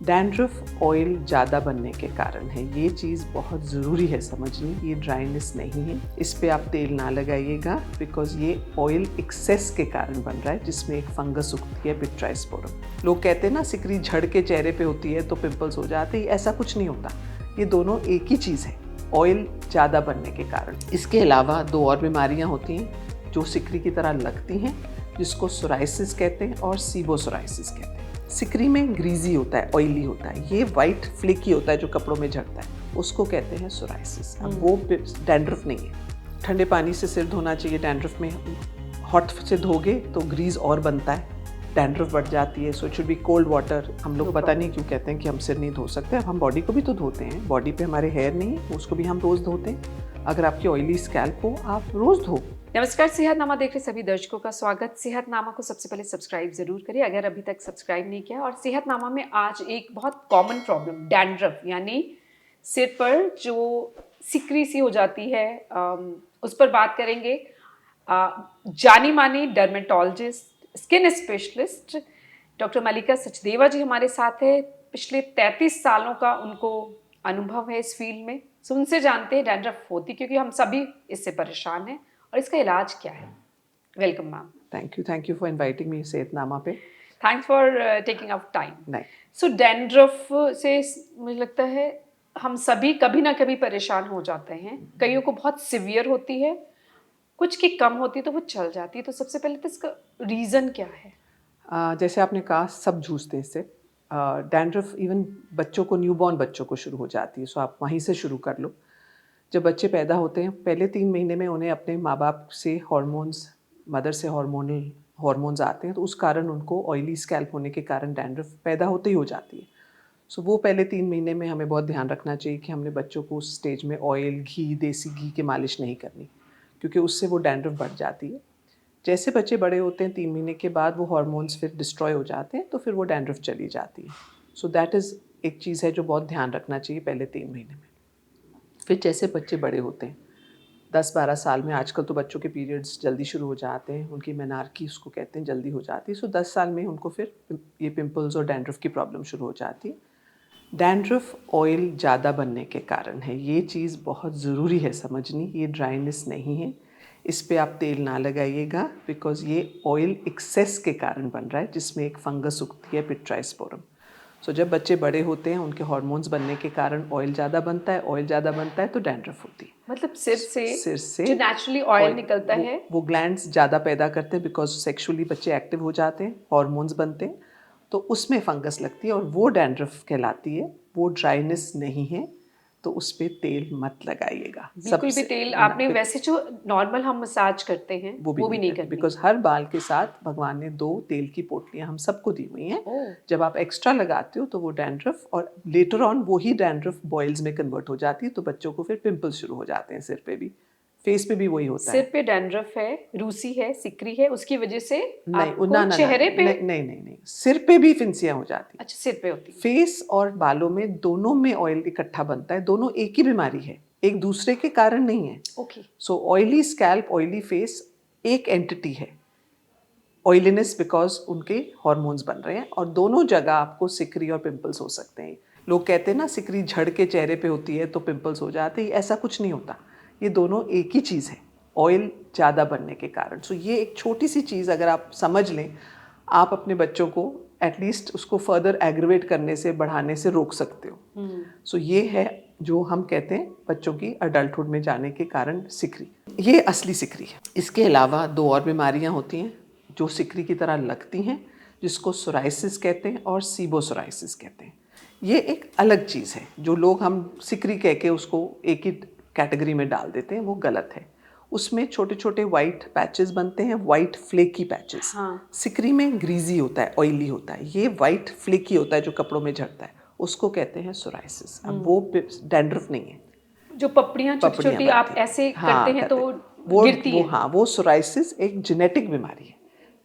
Dandruff oil ज़्यादा बनने के कारण है। ये चीज़ बहुत ज़रूरी है समझनी। ये ड्राइनेस नहीं है, इस पे आप तेल ना लगाइएगा बिकॉज ये ऑयल एक्सेस के कारण बन रहा है जिसमें एक फंगस उगती है पिट्राइस्पोरम। लोग कहते हैं ना सिकरी झड़ के चेहरे पे होती है तो पिंपल्स हो जाते हैं, ऐसा कुछ नहीं होता। ये दोनों एक ही चीज़ है, ऑयल ज़्यादा बनने के कारण। इसके अलावा 2 और बीमारियाँ होती हैं जो सिकरी की तरह लगती हैं, जिसको सोराइसिस कहते हैं और सीबोसोराइसिस कहते हैं। सिकरी में ग्रीजी होता है, ऑयली होता है, ये वाइट फ्लेकी होता है जो कपड़ों में झड़ता है, उसको कहते हैं सोराइसिस। अब वो डैंड्रफ नहीं है। ठंडे पानी से सिर धोना चाहिए डैंड्रफ में। हॉट से धोगे तो ग्रीज और बनता है, डैंड्रफ बढ़ जाती है। So it should be cold water. हम लोग पता नहीं क्यों कहते हैं कि हम सिर नहीं धो सकते। अब हम बॉडी को भी तो धोते हैं, बॉडी पे हमारे हेयर नहीं है, उसको भी हम रोज़ धोते हैं। अगर आपकी ऑयली स्कैल्प हो आप रोज़ धो। नमस्कार, सेहतनामा देख रहे सभी दर्शकों का स्वागत। सेहतनामा को सबसे पहले सब्सक्राइब जरूर करिए अगर अभी तक सब्सक्राइब नहीं किया। और सेहतनामा में आज एक बहुत कॉमन प्रॉब्लम डैंड्रफ यानी सिर पर जो सिकरी सी हो जाती है, उस पर बात करेंगे। जानी मानी डर्मेटोलॉजिस्ट, स्किन स्पेशलिस्ट डॉक्टर मल्लिका सचदेवा जी हमारे साथ है। पिछले 33 सालों का उनको अनुभव है इस फील्ड में। सो उनसे जानते हैं डैंड्रफ होती क्योंकि हम सभी इससे परेशान हैं और इसका इलाज क्या है। Welcome ma'am. Thank you for inviting me सेहतनामा पे। Thanks for taking out time. नहीं, सो डैंड्रफ से मुझे लगता है हम सभी कभी ना कभी परेशान हो जाते हैं। कईयों को बहुत सिवियर होती है, कुछ की कम होती है तो वो चल जाती है। तो सबसे पहले तो इसका रीज़न क्या है? जैसे आपने कहा सब जूझते हैं इससे। डैंड्रफ इवन बच्चों को, न्यूबॉर्न बच्चों को शुरू हो जाती है। सो आप वहीं से शुरू कर लो। जब बच्चे पैदा होते हैं पहले 3 महीने में उन्हें अपने माँ बाप से हॉर्मोन्स, मदर से हॉर्मोनल हॉर्मोन्स आते हैं, तो उस कारण उनको ऑयली स्कैल्प होने के कारण डैंड्रफ पैदा होते ही हो जाती है। सो वो पहले 3 महीने में हमें बहुत ध्यान रखना चाहिए कि हमने बच्चों को उस स्टेज में ऑयल, घी, देसी घी की मालिश नहीं करनी, क्योंकि उससे वो डैंड्रफ बढ़ जाती है। जैसे बच्चे बड़े होते हैं 3 महीने के बाद वो हार्मोन्स फिर डिस्ट्रॉय हो जाते हैं, तो फिर वो डैंड्रफ चली जाती है। सो दैट इज़ एक चीज़ है जो बहुत ध्यान रखना चाहिए पहले 3 महीने में। फिर जैसे बच्चे बड़े होते हैं 10-12 साल में, आजकल तो बच्चों के पीरियड्स जल्दी शुरू हो जाते हैं, उनकी मेनार्की उसको कहते हैं, जल्दी हो जाती है। सो 10 साल में उनको फिर ये पिंपल्स और डैंड्रफ की प्रॉब्लम शुरू हो जाती है। डैंड्रफ ऑयल ज़्यादा बनने के कारण है। ये चीज़ बहुत ज़रूरी है समझनी। ये ड्राइनेस नहीं है, इस पे आप तेल ना लगाइएगा बिकॉज ये ऑयल एक्सेस के कारण बन रहा है जिसमें एक फंगस उगती है पिट्राइस्पोरम। सो जब बच्चे बड़े होते हैं उनके हार्मोन्स बनने के कारण ऑयल ज़्यादा बनता है, ऑयल ज़्यादा बनता है तो डैंड्रफ होती है। मतलब सिर से जो जो नेचुरली ऑयल निकलता है वो ग्लैंड्स ज़्यादा पैदा करते हैं बिकॉज सेक्सुअली बच्चे एक्टिव हो जाते हैं, हार्मोन्स बनते हैं, तो उसमें फंगस लगती है और वो डैंड्रफ कहलाती है। वो ड्राइनेस नहीं है, तो उस पर तेल मत लगाइएगा। बिल्कुल भी तेल आपने वैसे जो नॉर्मल हम मसाज करते हैं वो भी नहीं करनी, बिकॉज हर बाल के साथ भगवान ने 2 तेल की पोटलियां हम सबको दी हुई हैं। जब आप एक्स्ट्रा लगाते हो तो वो डैंड्रफ, और लेटर ऑन वही डैंड्रफ बॉयल्स में कन्वर्ट हो जाती है, तो बच्चों को फिर पिंपल्स शुरू हो जाते हैं सिर पे भी, फेस पे भी वही होता है। सिर पे डैंड्रफ है, रूसी है, सिकरी है, उसकी वजह से नहीं, आपको ना, चेहरे पे नहीं, सिर पे भी फिंसियाँ हो जाती है। अच्छा, सिर पे होती है। फेस और बालों में दोनों में ऑयल इकट्ठा बनता है, दोनों एक ही बीमारी है, एक दूसरे के कारण नहीं है। ओके। सो ऑयली स्कैल्प, ऑयली फेस एक एंटिटी है। ऑयलीनेस बिकॉज उनके हार्मोन्स बन रहे हैं, और दोनों जगह आपको सिकरी और पिंपल्स हो सकते हैं। लोग कहते हैं ना सिकरी झड़ के चेहरे पे होती है तो पिंपल्स हो जाते हैं, ऐसा कुछ नहीं होता। ये दोनों एक ही चीज़ है, ऑयल ज़्यादा बनने के कारण। सो ये एक छोटी सी चीज़ अगर आप समझ लें, आप अपने बच्चों को एटलीस्ट उसको फर्दर एग्रीवेट करने से, बढ़ाने से रोक सकते हो। सो ये है जो हम कहते हैं बच्चों की अडल्टहुड में जाने के कारण सिकरी, ये असली सिकरी है। इसके अलावा 2 और बीमारियां होती हैं जो सिकरी की तरह लगती हैं, जिसको सोराइसिस कहते हैं और सीबोसोराइसिस कहते हैं। ये एक अलग चीज़ है जो लोग हम सिकरी कह के उसको एक ही कैटेगरी में डाल देते हैं, वो गलत है। उसमें छोटे छोटे वाइट पैचेस बनते हैं, वाइट फ्लेकी पैचेस। हाँ। सिकरी में ग्रीजी होता है, ऑयली होता है, ये वाइट फ्लेकी होता है जो कपड़ों में झड़ता है, उसको कहते हैं सोराइसिस। अब वो डैंड्रफ नहीं है। जो पपड़ियाँ छोटी छोटी आप ऐसे करते हैं तो वो गिरती हैं। हाँ, वो सोराइसिस एक जेनेटिक बीमारी है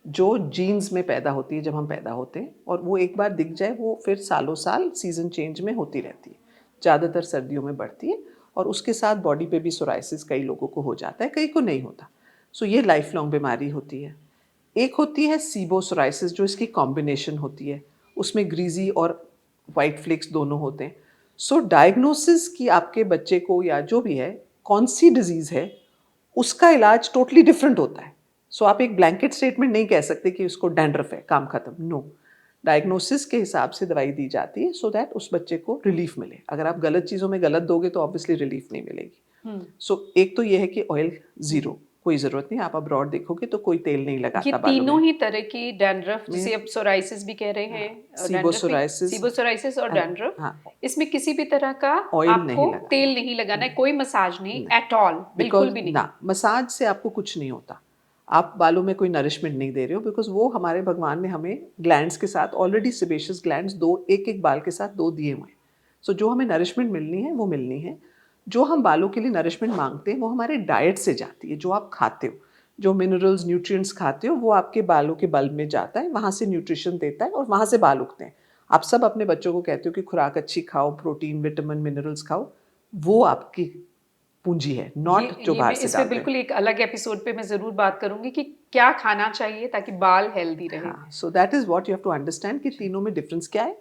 जो जीन्स में पैदा होती है जब हम पैदा होते हैं, और वो एक बार दिख जाए वो फिर सालों साल सीजन चेंज में होती रहती है। ज़्यादातर सर्दियों में बढ़ती है, और उसके साथ बॉडी पे भी सोराइसिस कई लोगों को हो जाता है, कई को नहीं होता। सो ये लाइफ लॉन्ग बीमारी होती है। एक होती है सीबोसोराइसिस जो इसकी कॉम्बिनेशन होती है, उसमें ग्रीजी और वाइट फ्लेक्स दोनों होते हैं। सो डायग्नोसिस कि आपके बच्चे को या जो भी है कौन सी डिजीज़ है, उसका इलाज टोटली डिफरेंट होता है। सो आप एक ब्लैंकेट स्टेटमेंट नहीं कह सकते कि उसको डैंड्रफ है, काम खत्म। नो, डायग्नोसिस के हिसाब से दवाई दी जाती है सो दैट उस बच्चे को रिलीफ मिले। अगर आप गलत चीज़ों में गलत दोगे तो ऑब्वियसली रिलीफ नहीं मिलेगी। सो एक तो ये है कि ऑयल ज़ीरो, कोई ज़रूरत नहीं। आप अब्रॉड देखोगे तो कोई तेल नहीं ये लगाता बालों तीनों में। ही तरह की डैंड्रफ, में जिसे अब सोराइसिस भी कह रहे हैं, डैंड्रफ में सीबोसोराइसिस, सीबोसोराइसिस और डैंड्रफ, हाँ, इसमें किसी भी तरह का ऑयल आपको नहीं लगाना, तेल नहीं लगाना है, कोई मसाज नहीं नहीं, एट ऑल, बिल्कुल बिकॉज भी नहीं। ना मसाज से आपको कुछ नहीं होता। आप बालों में कोई नरिशमेंट नहीं दे रहे हो, बिकॉज वो हमारे भगवान ने हमें ग्लैंड्स के साथ ऑलरेडी सेबेशियस ग्लैंड्स दो, एक एक बाल के साथ दो दिए हुए हैं। सो जो हमें नरिशमेंट मिलनी है वो मिलनी है। जो हम बालों के लिए नरिशमेंट मांगते हैं वो हमारे डाइट से जाती है। जो आप खाते हो, जो मिनरल्स न्यूट्रिएंट्स खाते हो, वो आपके बालों के बल्ब में जाता है, वहाँ से न्यूट्रिशन देता है और वहाँ से बाल उगते हैं। आप सब अपने बच्चों को कहते हो कि खुराक अच्छी खाओ, प्रोटीन विटामिन मिनरल्स खाओ, वो आपकी पूंजी है, नॉट जो ये बाहर मैं से इस पे डालते हैं। बिल्कुल एक अलग एपिसोड पे मैं जरूर बात करूंगी कि क्या खाना चाहिए ताकि बाल हेल्दी रहे। हाँ, so that is what you have to understand कि तीनों में डिफरेंस क्या है,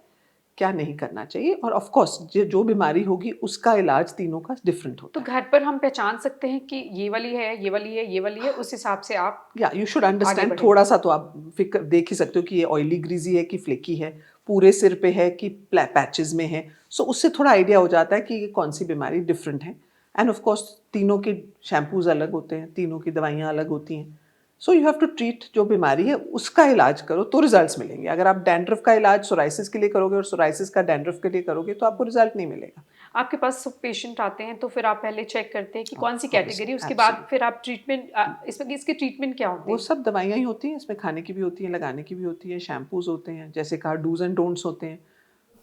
क्या नहीं करना चाहिए। और ऑफ कोर्स जो बीमारी होगी उसका इलाज तीनों का डिफरेंट तो होता है। घर पर हम पहचान सकते हैं कि ये वाली है, ये वाली है, ये वाली है, उस हिसाब से आप या यू शुड आगे अंडरस्टैंड, बढ़े। थोड़ा सा तो आप फिक्र देख ही सकते हो कि ये ऑयली ग्रीजी है कि फ्लेकी है, पूरे सिर पे है कि पैचेस में है। सो उससे थोड़ा आइडिया हो जाता है कि ये कौन सी बीमारी डिफरेंट है। एंड ऑफ कोर्स तीनों के शैम्पूज अलग होते हैं, तीनों की दवाइयाँ अलग होती हैं। So you have to treat जो बीमारी है उसका इलाज करो तो रिजल्ट्स मिलेंगे। अगर आप डैंड्रफ का इलाज सोराइसिस के लिए करोगे और सोराइसिस का डैंड्रफ के लिए करोगे तो आपको रिजल्ट नहीं मिलेगा। आपके पास पेशेंट आते हैं तो फिर आप पहले चेक करते हैं कि कौन सी कैटेगरी, ऑब्वियसली, उसके बाद एब्सोल्युटली। फिर आप ट्रीटमेंट, इसमें इसके ट्रीटमेंट क्या होते वो हैं? सब दवाइयाँ ही होती हैं, इसमें खाने की भी होती हैं, लगाने की भी होती है, शैम्पूज़ होते हैं, जैसे कहा डूज़ एंड डोंट्स होते हैं।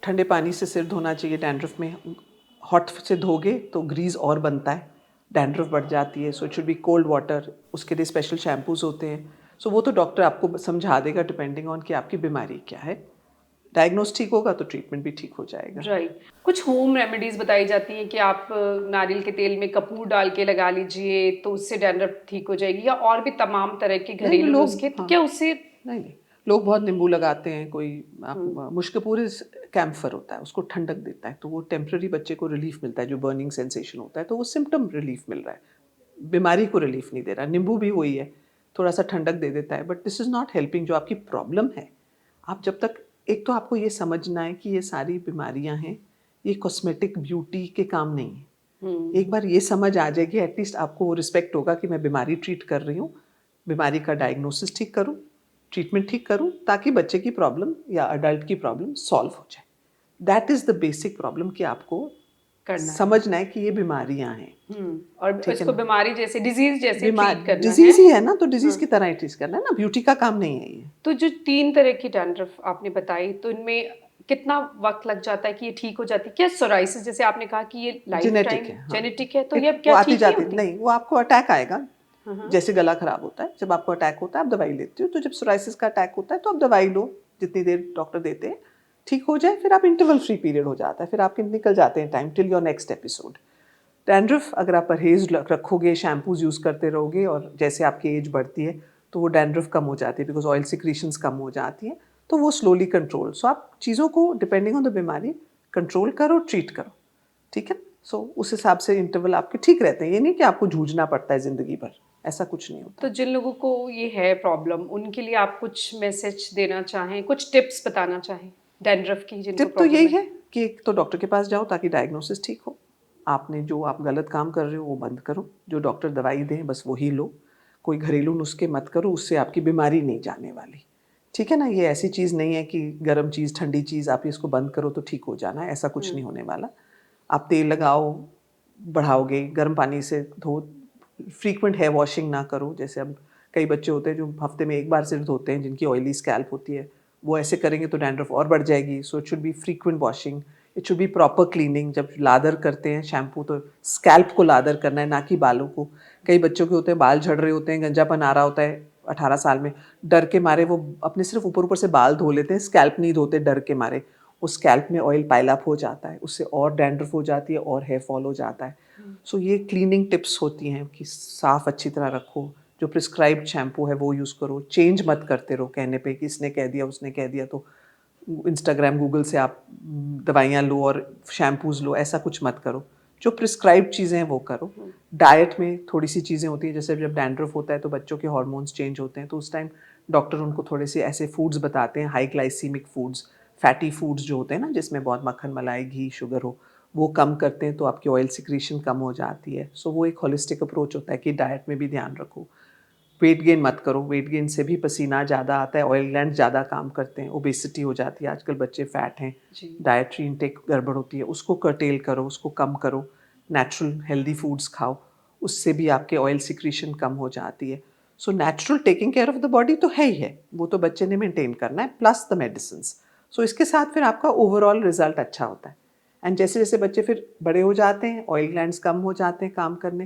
ठंडे पानी से सिर धोना चाहिए डैंड्रफ में। हॉट से धोगे तो ग्रीस और बनता है, डैंड्रफ बढ़ जाती है। So it should be cold water, उसके लिए स्पेशल शैम्पूज़ होते हैं। सो वो तो डॉक्टर आपको समझा देगा डिपेंडिंग ऑन कि आपकी बीमारी क्या है। डायग्नोस ठीक होगा तो ट्रीटमेंट भी ठीक हो जाएगा। राइट। कुछ होम रेमेडीज बताई जाती हैं कि आप नारियल के तेल में कपूर डाल के लगा लीजिए तो उससे डैंड्रफ ठीक हो जाएगी, या और भी तमाम तरह के नहीं घरेलू लोग, नुस्खे, तो हाँ, क्या उससे? नहीं नहीं, लोग बहुत नींबू लगाते हैं। कोई आप मुश्कपूर कैम्फर होता है, उसको ठंडक देता है, तो वो टेम्पररी बच्चे को रिलीफ मिलता है। जो बर्निंग सेंसेशन होता है तो वो सिम्टम रिलीफ मिल रहा है, बीमारी को रिलीफ नहीं दे रहा। नींबू भी वही है, थोड़ा सा ठंडक दे देता है, but this is not helping जो आपकी प्रॉब्लम है। आप जब तक, एक तो आपको ये समझना है कि ये सारी बीमारियां हैं, ये कॉस्मेटिक ब्यूटी के काम नहीं है। एक बार ये समझ आ जाएगी, एटलीस्ट आपको वो रिस्पेक्ट होगा कि मैं बीमारी ट्रीट कर रही हूँ, बीमारी का डायग्नोसिस ठीक करूँ, ट्रीटमेंट ठीक करूँ, ताकि बच्चे की प्रॉब्लम या अडल्ट की प्रॉब्लम सॉल्व हो जाए। That is the basic problem कि आपको करना है। समझना है कि ये बीमारियां हैं। और ठीक है इसको ना, बीमारी जैसे डिजीज जैसे बीमार ट्रीट करना है। डिजीज ही है ना, तो डिजीज की तरह ही ट्रीट करना है ना, ब्यूटी का काम नहीं है ये। तो जो 3 तरह की डैंड्रफ आपने बताई, तो इनमें कितना वक्त लग जाता है कि ये ठीक हो जाती है? क्या सोराइसिस जैसे आपने कहा कि ये लाइफ जेनेटिक टाइम है, हाँ। जेनेटिक है, तो ये अब वो क्या आती ठीक नहीं जाती होती? नहीं, वो आपको अटैक आएगा। जैसे गला खराब होता है, जब आपको अटैक होता है आप दवाई लेते हो, तो जब सोराइसिस का अटैक होता है तो आप दवाई लो, जितनी देर डॉक्टर देते हैं, ठीक हो जाए, फिर आप इंटरवल फ्री पीरियड हो जाता है, फिर आपके निकल जाते हैं time till your next episode. Dandruff अगर आप परहेज रखोगे, शैम्पूज यूज़ करते रहोगे, और जैसे आपकी एज बढ़ती है तो वो डैंड्रफ कम हो जाती है, बिकॉज ऑयल सिक्रीशंस कम हो जाती हैं, तो वो स्लोली कंट्रोल। सो आप चीज़ों को डिपेंडिंग ऑन द बीमारी कंट्रोल करो, ट्रीट करो, ठीक है। सो उस हिसाब से इंटरवल आपके ठीक रहते हैं। ये नहीं कि आपको जूझना पड़ता है ज़िंदगी भर, ऐसा कुछ नहीं होता। तो जिन लोगों को ये है प्रॉब्लम, उनके लिए आप कुछ मैसेज देना चाहें, कुछ टिप्स बताना चाहें डैंड्रफ की, जिनको टिप तो प्रॉब्लम यही है? है कि एक तो डॉक्टर के पास जाओ ताकि डायग्नोसिस ठीक हो। आपने जो आप गलत काम कर रहे हो वो बंद करो, जो डॉक्टर दवाई दें बस वही लो। कोई घरेलू नुस्खे मत करो, उससे आपकी बीमारी नहीं जाने वाली, ठीक है ना। ये ऐसी चीज़ नहीं है कि गर्म चीज़ ठंडी चीज़ आप इसको बंद करो तो ठीक हो जाना है, ऐसा कुछ नहीं होने वाला। आप तेल लगाओ, बढ़ाओगे, गर्म पानी से धो, फ्रीक्वेंट हेयर वॉशिंग ना करो। जैसे अब कई बच्चे होते हैं जो हफ्ते में एक बार सिर धोते हैं, जिनकी ऑयली स्कैल्प होती है, वो ऐसे करेंगे तो डैंड्रफ और बढ़ जाएगी। So it should be frequent washing, it should be proper cleaning. जब लादर करते हैं शैम्पू तो स्कैल्प को लादर करना है, ना कि बालों को। कई बच्चों के होते हैं बाल झड़ रहे होते हैं, गंजापन आ रहा होता है 18 साल में, डर के मारे वो अपने सिर्फ ऊपर ऊपर से बाल धो लेते हैं, स्कैल्प नहीं धोते डर के मारे। उस स्कैल्प में ऑयल पाइल अप हो जाता है, उससे और डैंड्रफ हो जाती है और हेयर फॉल हो जाता है। सो ये क्लीनिंग टिप्स होती हैं कि साफ अच्छी तरह रखो, जो प्रिस्क्राइब्ड शैम्पू है वो यूज़ करो, चेंज मत करते रहो कहने पे कि इसने कह दिया उसने कह दिया तो इंस्टाग्राम गूगल से आप दवाइयाँ लो और शैम्पूज़ लो, ऐसा कुछ मत करो। जो प्रिस्क्राइब्ड चीज़ें हैं वो करो। डाइट में थोड़ी सी चीज़ें होती हैं, जैसे जब डैंड्रफ होता है तो बच्चों के हार्मोन्स चेंज होते हैं, तो उस टाइम डॉक्टर उनको थोड़े से ऐसे फूड्स बताते हैं, high glycaemic foods, fatty foods जो होते हैं ना, जिसमें बहुत मक्खन, मलाई, घी, शुगर हो, वो कम करते हैं तो आपकी ऑयल सिक्रीशन कम हो जाती है। सो वो एक होलिस्टिक अप्रोच होता है कि डाइट में भी ध्यान रखो। वेट गेन मत करो, वेट गेन से भी पसीना ज़्यादा आता है, ऑयल ग्लैंड ज़्यादा काम करते हैं, ओबेसिटी हो जाती है, आजकल बच्चे फैट हैं, डाइटरी इनटेक गड़बड़ होती है, उसको कर्टेल करो, उसको कम करो, नेचुरल हेल्दी फूड्स खाओ, उससे भी आपके ऑयल सिक्रीशन कम हो जाती है। So natural taking care of the body तो है ही है, वो तो बच्चे ने मेंटेन करना है, प्लस द मेडिसिन। सो इसके साथ फिर आपका ओवरऑल रिजल्ट अच्छा होता है। एंड जैसे जैसे बच्चे फिर बड़े हो जाते हैं, ऑयल ग्लैंड्स कम हो जाते हैं काम करने,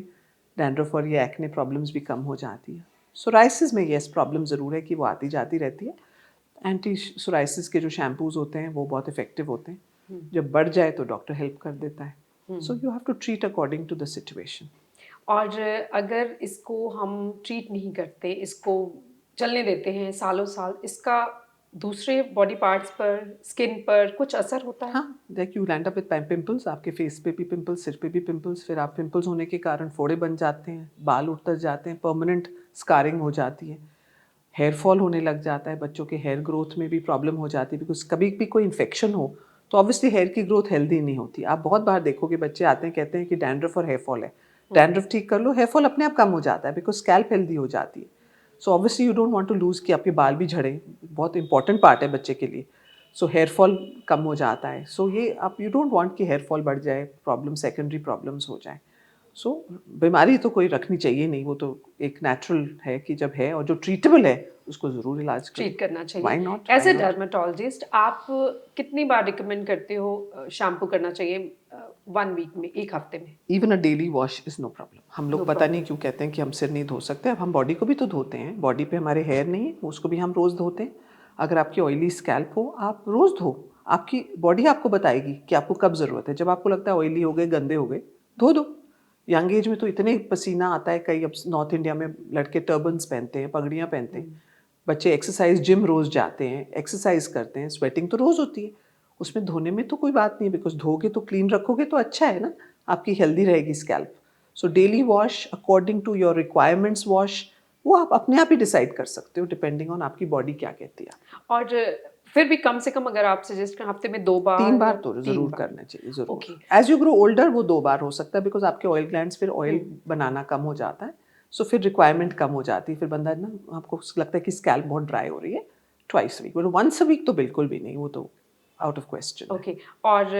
डैंड्रफ और ये एक्ने प्रॉब्लम्स भी कम हो जाती है। सोराइसिस में येस प्रॉब्लम ज़रूर है कि वो आती जाती रहती है। एंटी सोराइसिस के जो शैम्पूज़ होते हैं वो बहुत इफ़ेक्टिव होते हैं। जब बढ़ जाए तो डॉक्टर हेल्प कर देता है। So you have to treat according to the situation. और अगर इसको हम ट्रीट नहीं करते, इसको चलने देते हैं सालों साल, इसका दूसरे बॉडी पार्ट्स पर, स्किन पर कुछ असर होता है? हाँ, like you land up with pimples, आपके फेस पे भी पिंपल्स, सिर पे भी पिंपल्स, फिर आप पिंपल्स होने के कारण फोड़े बन जाते हैं, बाल उतर जाते हैं, परमानेंट स्कारिंग हो जाती है, हेयर फॉल होने लग जाता है, बच्चों के हेयर ग्रोथ में भी प्रॉब्लम हो जाती है, बिकॉज कभी भी कोई इन्फेक्शन हो तो ऑब्वियसली हेयर की ग्रोथ हेल्दी नहीं होती। आप बहुत बार देखोगे बच्चे आते हैं कहते हैं कि डैंड्रफ और हेयर फॉल है, डैंड्रफ ठीक कर लो, हेयर फॉल अपने आप कम हो जाता है बिकॉज स्कैल्प हेल्दी हो जाती है। So obviously you don't want to lose कि आपके बाल भी झड़े, बहुत इंपॉर्टेंट पार्ट है बच्चे के लिए। सो हेयर फॉल कम हो जाता है। सो ये आप यू डोंट वांट कि हेयर फॉल बढ़ जाए, प्रॉब्लम सेकेंडरी प्रॉब्लम्स हो जाए। सो बीमारी तो कोई रखनी चाहिए नहीं, वो तो एक नेचुरल है कि जब है और जो ट्रीटेबल है उसको ज़रूर इलाज करो। ट्रीट करना चाहिए। Why not? As a dermatologist आप कितनी बार रिकमेंड करते हो शैम्पू करना चाहिए 1 वीक में, 1 हफ्ते में? Even a daily wash is no problem. हम लोग No पता problem. नहीं क्यों कहते हैं कि हम सिर नहीं धो सकते, अब हम बॉडी को भी तो धोते हैं, बॉडी पे हमारे हेयर नहीं है उसको भी हम रोज़ धोते हैं। अगर आपकी ऑयली स्कैल्प हो आप रोज़ धो, आपकी बॉडी आपको बताएगी कि आपको कब ज़रूरत है। जब आपको लगता है ऑयली हो गए, गंदे हो गए, धो दो। यंग एज में तो इतने पसीना आता है, कई अब नॉर्थ इंडिया में लड़के टर्बन्स पहनते हैं, पगड़ियाँ पहनते हैं, बच्चे एक्सरसाइज जिम रोज़ जाते हैं, एक्सरसाइज करते हैं, स्वेटिंग तो रोज़ होती है, उसमें धोने में तो कोई बात नहीं है, बिकॉज धोगे तो क्लीन रखोगे तो अच्छा है ना, आपकी हेल्दी रहेगी scalp. So daily wash according to your requirements wash, वो आप अपने आप ही डिसाइड कर सकते हो डिपेंडिंग ऑन आपकी बॉडी क्या कहती है। और फिर भी कम से कम अगर आप सजेस्ट करें हफ्ते में 2 बार 3 बार या तो 3 ज़रूर बार? करना चाहिए, ज़रूर। Okay. As you grow older वो 2 बार हो सकता है, बिकॉज आपके ऑयल ग्लैंड्स फिर ऑयल बनाना कम हो जाता है, सो फिर रिक्वायरमेंट कम हो जाती है, फिर बंदा ना आपको लगता है कि स्कैल्प बहुत ड्राई हो रही है, twice week, but once a week तो बिल्कुल भी नहीं, वो तो आउट ऑफ क्वेश्चन। ओके। और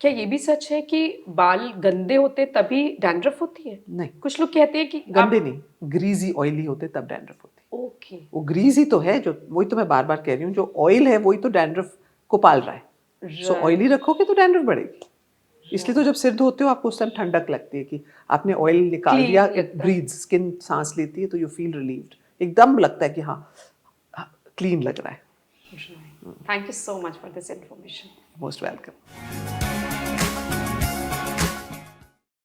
क्या ये भी सच है कि बाल गंदे होते तभी डैंड्रफ होती है? नहीं, कुछ लोग कहते हैं कि गंदे नहीं, ग्रीजी ऑयली होते तब डैंड्रफ होती है। ओके। वो ग्रीज ही तो है, जो वही तो मैं बार बार कह रही हूँ, जो ऑयल है वही तो डैंड्रफ को पाल रहा है। सो ऑयली रखोगे तो डैंड्रफ बढ़ेगी। इसलिए तो जब सिर धोते हो आपको उस टाइम ठंडक लगती है कि आपने ऑयल निकाल Clean दिया, लगता है। ब्रीथ, स्किन सांस लेती है तो यू फील रिलीव्ड, एकदम लगता है कि हाँ क्लीन लग रहा है। Thank you so much for this information. Most welcome.